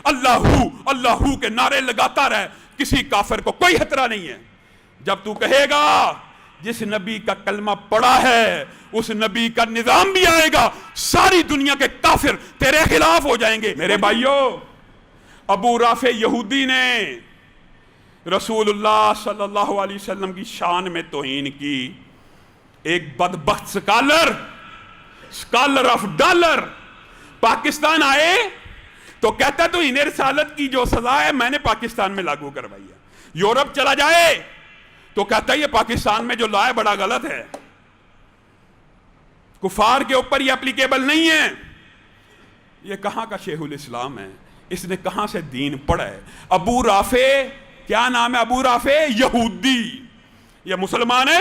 اللہ کے نعرے لگاتا رہے، کسی کافر کو کوئی خطرہ نہیں ہے۔ جب تو کہے گا جس نبی کا کلمہ پڑا ہے اس نبی کا نظام بھی آئے گا، ساری دنیا کے کافر تیرے خلاف ہو جائیں گے۔ میرے بھائیوں، ابو رافع یہودی نے رسول اللہ صلی اللہ علیہ وسلم کی شان میں توہین کی۔ ایک بدبخت سکالر آف ڈالر پاکستان آئے تو کہتا تو انہیں رسالت کی جو سزا ہے میں نے پاکستان میں لاگو کروائی ہے۔ یورپ چلا جائے تو کہتا ہے یہ پاکستان میں جو لا ہے بڑا غلط ہے، کفار کے اوپر یہ اپلیکیبل نہیں ہے۔ یہ کہاں کا شیخ الاسلام ہے؟ اس نے کہاں سے دین پڑھا ہے؟ ابو رافع، کیا نام ہے ابو رافع؟ یہودی۔ یہ مسلمان ہے؟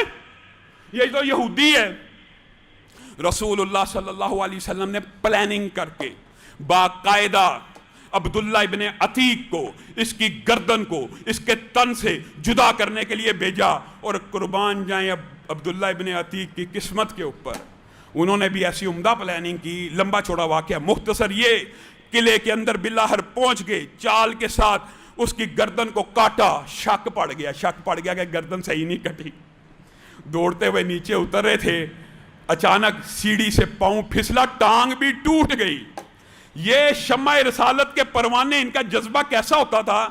یہ تو یہودی ہے۔ رسول اللہ صلی اللہ علیہ وسلم نے پلاننگ کر کے باقاعدہ عبداللہ ابن عتیق کو، اس کی گردن کو اس کے تن سے جدا کرنے کے لیے بھیجا، اور قربان جائیں عبداللہ ابن عتیق کی قسمت کے اوپر۔ انہوں نے بھی ایسی عمدہ پلاننگ کی۔ لمبا چوڑا واقعہ، مختصر یہ، قلعے کے اندر بالآخر پہنچ گئے، چال کے ساتھ اس کی گردن کو کاٹا، شک پڑ گیا کہ گردن صحیح نہیں کٹی۔ دوڑتے ہوئے نیچے اتر رہے تھے، اچانک سیڑھی سے پاؤں پھسلا، ٹانگ بھی ٹوٹ گئی۔ یہ شمع رسالت کے پروانے، ان کا جذبہ کیسا ہوتا تھا؟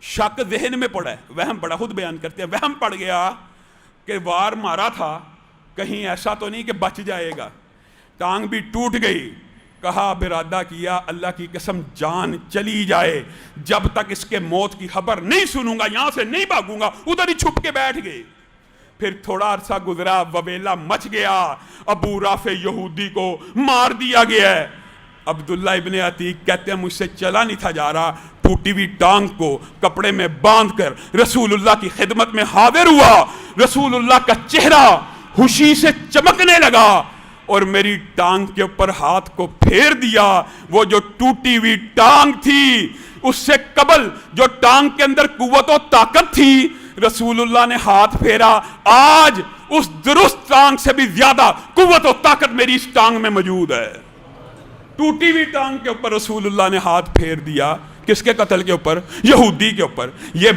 شک ذہن میں پڑا ہے، وہم بڑا خود بیان کرتے ہیں، وہم پڑ گیا کہ وار مارا تھا، کہیں ایسا تو نہیں کہ بچ جائے گا۔ ٹانگ بھی ٹوٹ گئی، کہا، برادہ کیا، اللہ کی قسم جان چلی جائے جب تک اس کے موت کی خبر نہیں سنوں گا یہاں سے نہیں بھاگوں گا۔ ادھر ہی چھپ کے بیٹھ گئے۔ پھر تھوڑا عرصہ گزرا، وبیلہ مچ گیا، ابو رافع یہودی کو مار دیا گیا ہے۔ عبداللہ ابن عتیق کہتے ہیں مجھ سے چلا نہیں تھا جا رہا، ٹوٹی ہوئی ٹانگ کو کپڑے میں باندھ کر رسول اللہ کی خدمت میں حاضر ہوا۔ رسول اللہ کا چہرہ خوشی سے چمکنے لگا اور میری ٹانگ کے اوپر ہاتھ کو پھیر دیا۔ وہ جو ٹوٹی ہوئی ٹانگ تھی، اس سے قبل جو ٹانگ کے اندر قوت و طاقت تھی، رسول اللہ نے ہاتھ پھیرا، آج اس درست ٹانگ سے بھی زیادہ قوت و طاقت میری اس ٹانگ میں موجود ہے۔ ٹوٹی ہوئی ٹانگ کے اوپر رسول اللہ نے ہاتھ پھیر دیا۔ کس کے قتل کے اوپر؟ یہودی کے اوپر۔ یہ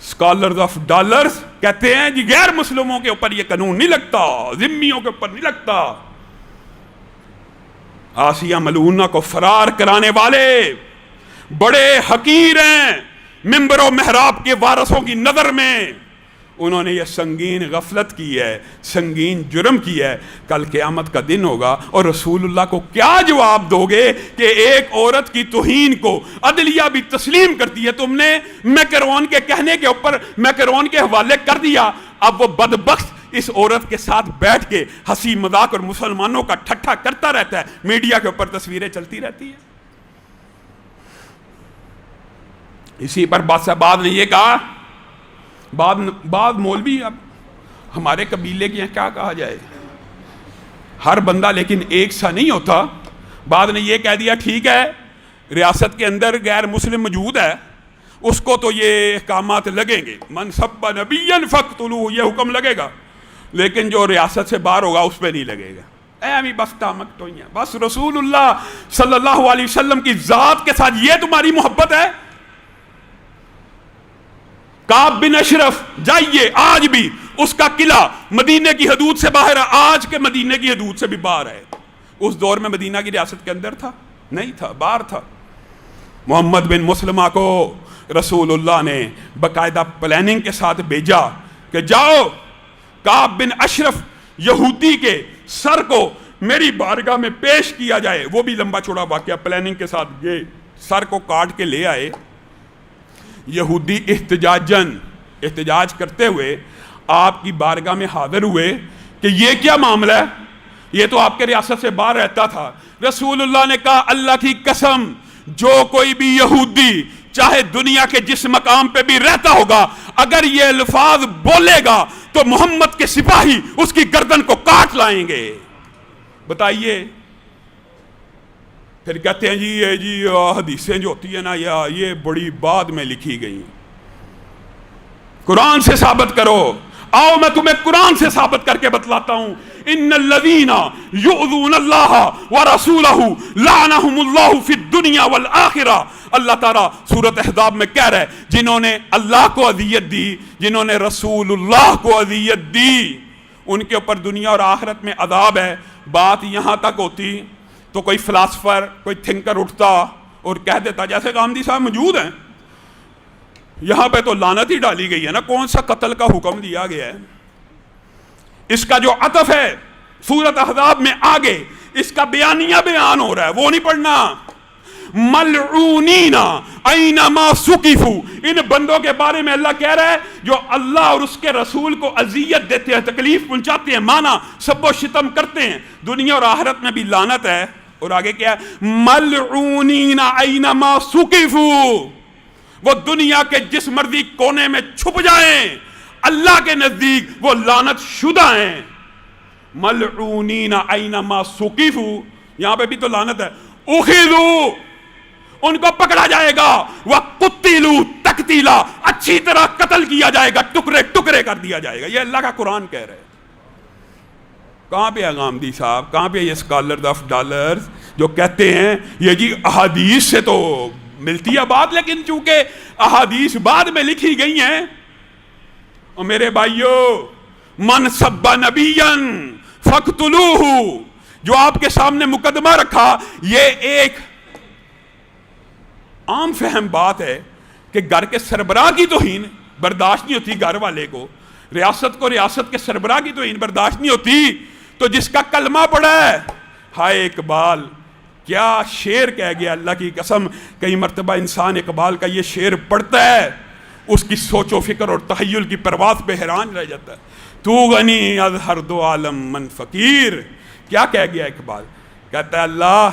اسکالرز آف ڈالرز کہتے ہیں جی غیر مسلموں کے اوپر یہ قانون نہیں لگتا، ذمیوں کے اوپر نہیں لگتا۔ آسیہ ملعونہ کو فرار کرانے والے بڑے حقیر ہیں ممبر و محراب کے وارثوں کی نظر میں۔ انہوں نے یہ سنگین غفلت کی ہے، سنگین جرم کی ہے۔ کل قیامت کا دن ہوگا اور رسول اللہ کو کیا جواب دو گے کہ ایک عورت کی توہین کو عدلیہ بھی تسلیم کرتی ہے؟ تم نے میکرون کے کہنے کے اوپر میکرون کے حوالے کر دیا، اب وہ بدبخت اس عورت کے ساتھ بیٹھ کے ہنسی مذاق اور مسلمانوں کا ٹھٹھا کرتا رہتا ہے، میڈیا کے اوپر تصویریں چلتی رہتی ہیں۔ اسی پر بعد نے یہ کہا، بعد مولوی، اب ہمارے قبیلے کے یہاں کیا کہا جائے، ہر بندہ لیکن ایک سا نہیں ہوتا۔ بعد نے یہ کہہ دیا ٹھیک ہے ریاست کے اندر غیر مسلم موجود ہے، اس کو تو یہ احکامات لگیں گے، من سب نبیا فاقتلوہ، یہ حکم لگے گا، لیکن جو ریاست سے باہر ہوگا اس پہ نہیں لگے گا۔ اے بس تامک تو ہی ہے، بس رسول اللہ صلی اللہ علیہ وسلم کی ذات کے ساتھ یہ تمہاری محبت ہے؟ کعب بن اشرف جائیے، آج بھی اس کا قلعہ مدینے کی حدود سے باہر ہے، آج کے مدینے کی حدود سے بھی باہر ہے۔ اس دور میں مدینہ کی ریاست کے اندر تھا؟ نہیں تھا، باہر تھا۔ محمد بن مسلمہ کو رسول اللہ نے باقاعدہ پلاننگ کے ساتھ بھیجا کہ جاؤ کعب بن اشرف یہودی کے سر کو میری بارگاہ میں پیش کیا جائے۔ وہ بھی لمبا چوڑا واقعہ، پلاننگ کے ساتھ گئے، سر کو کاٹ کے لے آئے۔ یہودی احتجاج کرتے ہوئے آپ کی بارگاہ میں حاضر ہوئے کہ یہ کیا معاملہ ہے، یہ تو آپ کے ریاست سے باہر رہتا تھا۔ رسول اللہ نے کہا اللہ کی قسم جو کوئی بھی یہودی چاہے دنیا کے جس مقام پہ بھی رہتا ہوگا اگر یہ الفاظ بولے گا تو محمد کے سپاہی اس کی گردن کو کاٹ لائیں گے۔ بتائیے، پھر کہتے ہیں جی حدیثیں جو ہوتی ہیں نا یہ بڑی بعد میں لکھی گئی، قرآن سے ثابت کرو۔ آؤ میں تمہیں قرآن سے ثابت کر کے بتلاتا ہوں. ان الذین یؤذون اللہ ورسولہ لعنہم اللہ فی الدنیا والآخرہ. اللہ تعالیٰ سورۃ احزاب میں کہہ رہا ہے جنہوں نے اللہ کو اذیت دی, جنہوں نے رسول اللہ کو اذیت دی, ان کے اوپر دنیا اور آخرت میں عذاب ہے. بات یہاں تک ہوتی تو کوئی فلاسفر, کوئی تھنکر اٹھتا اور کہہ دیتا, جیسے غامدی صاحب موجود ہیں یہاں پہ, تو لعنت ہی ڈالی گئی ہے نا, کون سا قتل کا حکم دیا گیا ہے. اس کا جو عطف ہے سورۃ احزاب میں آگے, اس کا بیانیہ بیان ہو رہا ہے, وہ نہیں پڑھنا. ملعونین اینما ثقفوا, ان بندوں کے بارے میں اللہ کہہ رہا ہے جو اللہ اور اس کے رسول کو اذیت دیتے ہیں, تکلیف پہنچاتے ہیں, مانا سب و شتم کرتے ہیں, دنیا اور آخرت میں بھی لعنت ہے. اور آگے کیا ہے, ملعونین اینما ثقفوا, وہ دنیا کے جس مرضی کونے میں چھپ جائیں اللہ کے نزدیک وہ لعنت شدہ ہیں. ملعونین اینما ثقفوا, یہاں پہ بھی تو لعنت ہے. اخذوا, ان کو پکڑا جائے گا. وقتلوا تقتیلا, اچھی طرح قتل کیا جائے گا, ٹکڑے ٹکڑے کر دیا جائے گا. یہ اللہ کا قرآن کہہ رہے ہیں. کہاں پہ ہے غامدی صاحب, کہاں پہ یہ اسکالرز آف ڈالرز جو کہتے ہیں یہ جی احادیث سے تو ملتی ہے بات, لیکن چونکہ احادیث بعد میں لکھی گئی ہیں. اور میرے بھائیو, من سب نبیا فاقتلوہ, جو آپ کے سامنے مقدمہ رکھا, یہ ایک عام فہم بات ہے کہ گھر کے سربراہ کی توہین برداشت نہیں ہوتی, گھر والے کو, ریاست کو ریاست کے سربراہ کی توہین برداشت نہیں ہوتی, تو جس کا کلمہ پڑا ہے, ہائے اقبال کیا شعر کہہ گیا, اللہ کی قسم کئی مرتبہ انسان اقبال کا یہ شعر پڑھتا ہے, اس کی سوچ و فکر اور تخیل کی پرواز پہ حیران رہ جاتا ہے. تو غنی از ہر دو عالم من فقیر. کیا کہہ گیا اقبال, کہتا ہے اللہ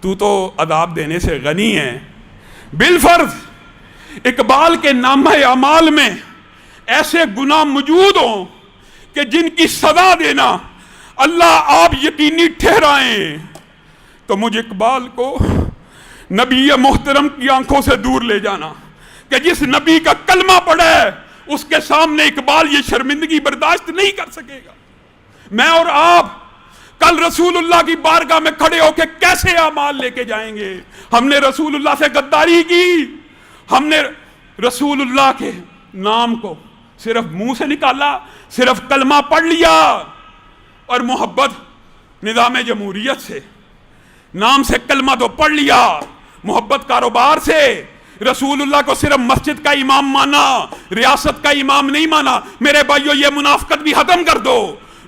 تو تو عذاب دینے سے غنی ہے. بالفرض اقبال کے نامہ اعمال میں ایسے گناہ موجود ہوں کہ جن کی سزا دینا اللہ آپ یقینی ٹھہرائیں, تو مجھے اقبال کو نبی محترم کی آنکھوں سے دور لے جانا کہ جس نبی کا کلمہ پڑھا ہے اس کے سامنے اقبال یہ شرمندگی برداشت نہیں کر سکے گا. میں اور آپ کل رسول اللہ کی بارگاہ میں کھڑے ہو کے کیسے اعمال لے کے جائیں گے؟ ہم نے رسول اللہ سے غداری کی, ہم نے رسول اللہ کے نام کو صرف منہ سے نکالا, صرف کلمہ پڑھ لیا, اور محبت نظام جمہوریت سے, نام سے کلمہ تو پڑھ لیا, محبت کاروبار سے, رسول اللہ کو صرف مسجد کا امام مانا, ریاست کا امام نہیں مانا. میرے بھائیو یہ منافقت بھی ختم کر دو.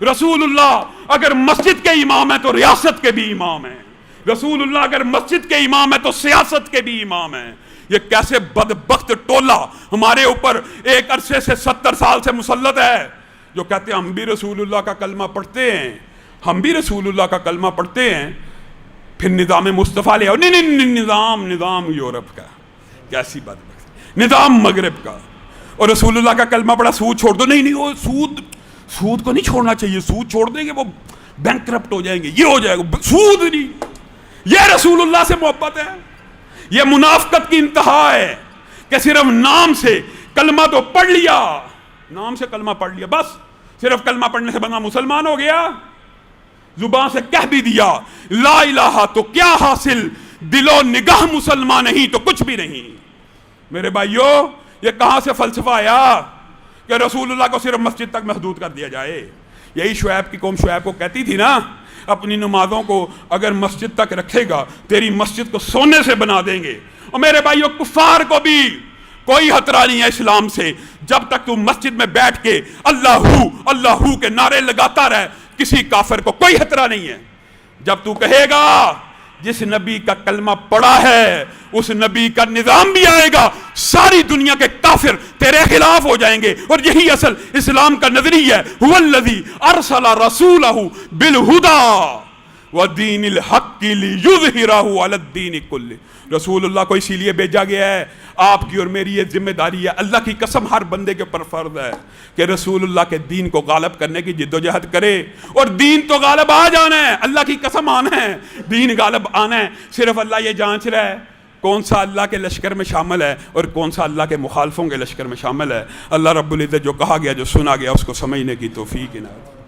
رسول اللہ اگر مسجد کے امام ہے تو ریاست کے بھی امام ہیں, رسول اللہ اگر مسجد کے امام ہے تو سیاست کے بھی امام ہیں. یہ کیسے بدبخت ٹولہ ہمارے اوپر ایک عرصے سے 70 سال سے مسلط ہے, جو کہتے ہیں ہم بھی رسول اللہ کا کلمہ پڑھتے ہیں, ہم بھی رسول اللہ کا کلمہ پڑھتے ہیں, پھر نظام مصطفیٰ لے آؤ. نہیں, نظام یورپ کا, کیسی بات, نظام مغرب کا, اور رسول اللہ کا کلمہ پڑھا, سود چھوڑ دو. نہیں, وہ سود کو نہیں چھوڑنا چاہیے, سود چھوڑ دیں گے وہ بینکرپٹ ہو جائیں گے, یہ ہو جائے گا, سود نہیں. یہ رسول اللہ سے محبت ہے. یہ منافقت کی انتہا ہے کہ صرف نام سے کلمہ تو پڑھ لیا, نام سے کلمہ پڑھ لیا, بس صرف کلمہ پڑھنے سے بندہ مسلمان ہو گیا. زبان سے کہہ بھی دیا لا الہ تو کیا حاصل, دل و نگاہ مسلمان نہیں تو کچھ بھی نہیں. میرے بھائیو یہ کہاں سے فلسفہ آیا کہ رسول اللہ کو صرف مسجد تک محدود کر دیا جائے؟ یہی شعیب کی قوم شعیب کو کہتی تھی نا, اپنی نمازوں کو اگر مسجد تک رکھے گا تیری مسجد کو سونے سے بنا دیں گے. اور میرے بھائیو کفار کو بھی کوئی خطرہ نہیں ہے اسلام سے, جب تک تو مسجد میں بیٹھ کے اللہ ہو کے نعرے لگاتا رہے, کسی کافر کو کوئی خطرہ نہیں ہے. جب تو کہے گا جس نبی کا کلمہ پڑا ہے اس نبی کا نظام بھی آئے گا, ساری دنیا کے کافر تیرے خلاف ہو جائیں گے. اور یہی اصل اسلام کا نظریہ ہے, هو الذی ارسل رسولہ بالہدی ودین الحق لیظہرہ علی الدین کلہ. رسول اللہ کو اسی لیے بھیجا گیا ہے. آپ کی اور میری یہ ذمہ داری ہے, اللہ کی قسم ہر بندے کے اوپر فرض ہے کہ رسول اللہ کے دین کو غالب کرنے کی جد و جہد کرے. اور دین تو غالب آ جانا ہے, اللہ کی قسم آنا ہے, دین غالب آنا ہے. صرف اللہ یہ جانچ رہا ہے کون سا اللہ کے لشکر میں شامل ہے اور کون سا اللہ کے مخالفوں کے لشکر میں شامل ہے۔ اللہ رب العزت جو کہا گیا، جو سنا گیا، اس کو سمجھنے کی توفیق عنایت۔